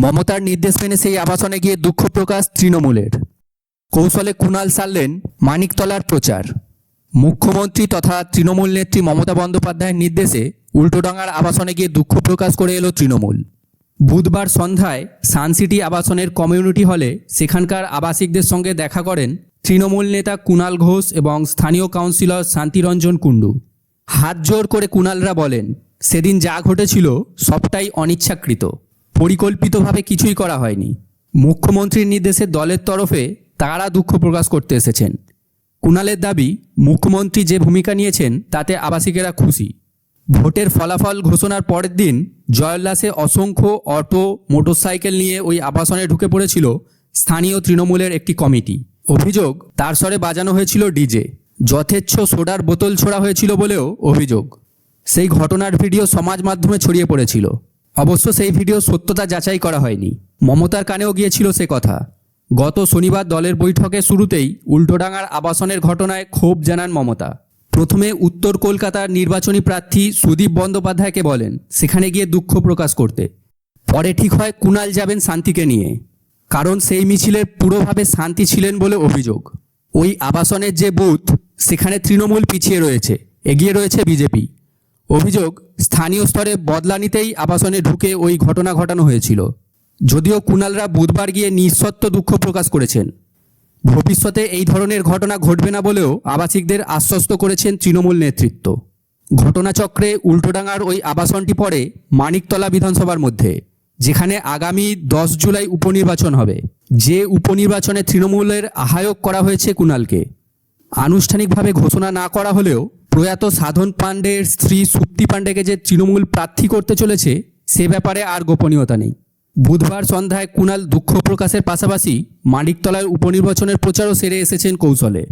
মমতার নির্দেশ মেনে সেই আবাসনে গিয়ে দুঃখ প্রকাশ তৃণমূলের। কৌশলে কুণাল সারলেন মানিকতলার প্রচার। মুখ্যমন্ত্রী তথা তৃণমূল নেত্রী মমতা বন্দ্যোপাধ্যায়ের নির্দেশে উল্টোডাঙার আবাসনে গিয়ে দুঃখ প্রকাশ করে এলো তৃণমূল। বুধবার সন্ধ্যায় সানসিটি আবাসনের কমিউনিটি হলে সেখানকার আবাসিকদের সঙ্গে দেখা করেন তৃণমূল নেতা কুণাল ঘোষ এবং স্থানীয় কাউন্সিলর শান্তিরঞ্জন কুণ্ডু। হাত জোর করে কুণালরা বলেন, সেদিন যা ঘটেছিল সবটাই অনিচ্ছাকৃত, পরিকল্পিতভাবে কিছুই করা হয়নি। মুখ্যমন্ত্রীর নির্দেশে দলের তরফে তারা দুঃখ প্রকাশ করতে এসেছেন। কুণালের দাবি, মুখ্যমন্ত্রী যে ভূমিকা নিয়েছেন তাতে আবাসিকেরা খুশি। ভোটের ফলাফল ঘোষণার পরের দিন জয়োল্লাসে অসংখ্য অটো, মোটরসাইকেল নিয়ে ওই আবাসনে ঢুকে পড়েছিল স্থানীয় তৃণমূলের একটি কমিটি। অভিযোগ, তার স্বরে বাজানো হয়েছিল ডিজে, যথেচ্ছ সোডার বোতল ছোড়া হয়েছিল বলেও অভিযোগ। সেই ঘটনার ভিডিও সমাজ মাধ্যমে ছড়িয়ে পড়েছিল। অবশ্য সেই ভিডিও সত্যতা যাচাই করা হয়নি। মমতার কানেও গিয়েছিল সে কথা। গত শনিবার দলের বৈঠকের শুরুতেই উল্টোডাঙার আবাসনের ঘটনায় ক্ষোভ জানান মমতা। প্রথমে উত্তর কলকাতার নির্বাচনী প্রার্থী সুদীপ বন্দ্যোপাধ্যায়কে বলেন সেখানে গিয়ে দুঃখ প্রকাশ করতে। পরে ঠিক হয় কুণাল যাবেন শান্তিকে নিয়ে, কারণ সেই মিছিলের পুরোভাবে শান্তি ছিলেন বলে অভিযোগ। ওই আবাসনের যে বুথ, সেখানে তৃণমূল পিছিয়ে রয়েছে, এগিয়ে রয়েছে বিজেপি। অভিযোগ, স্থানীয় স্তরে বদলা নিতেই আবাসনে ঢুকে ওই ঘটনা ঘটানো হয়েছিল। যদিও কুণালরা বুধবার গিয়ে নিঃশর্ত দুঃখ প্রকাশ করেছেন। ভবিষ্যতে এই ধরনের ঘটনা ঘটবে না বলেও আবাসিকদের আশ্বস্ত করেছেন তৃণমূল নেতৃত্ব। ঘটনাচক্রে উল্টোডাঙার ওই আবাসনটি পড়ে মানিকতলা বিধানসভার মধ্যে, যেখানে আগামী 10 জুলাই উপনির্বাচন হবে। যে উপনির্বাচনে তৃণমূলের আহ্বায়ক করা হয়েছে কুণালকে। আনুষ্ঠানিকভাবে ঘোষণা না করা হলেও প্রয়াত সাধন পাণ্ডের স্ত্রী সুপ্তি পাণ্ডেকে যে তৃণমূল প্রার্থী করতে চলেছে সে ব্যাপারে আর গোপনীয়তা নেই। বুধবার সন্ধ্যায় কুণাল দুঃখ প্রকাশের পাশাপাশি মানিকতলার উপনির্বাচনের প্রচারও সেরে এসেছেন কৌশলে।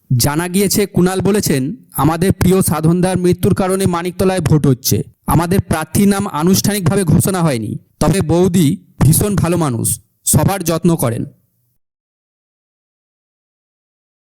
জানা গিয়েছে, কুণাল বলেছেন, আমাদের প্রিয় সাধনদার মৃত্যুর কারণে মানিকতলায় ভোট হচ্ছে। আমাদের প্রার্থীর নাম আনুষ্ঠানিকভাবে ঘোষণা হয়নি, তবে বৌদি ভীষণ ভালো মানুষ, সবার যত্ন করেন।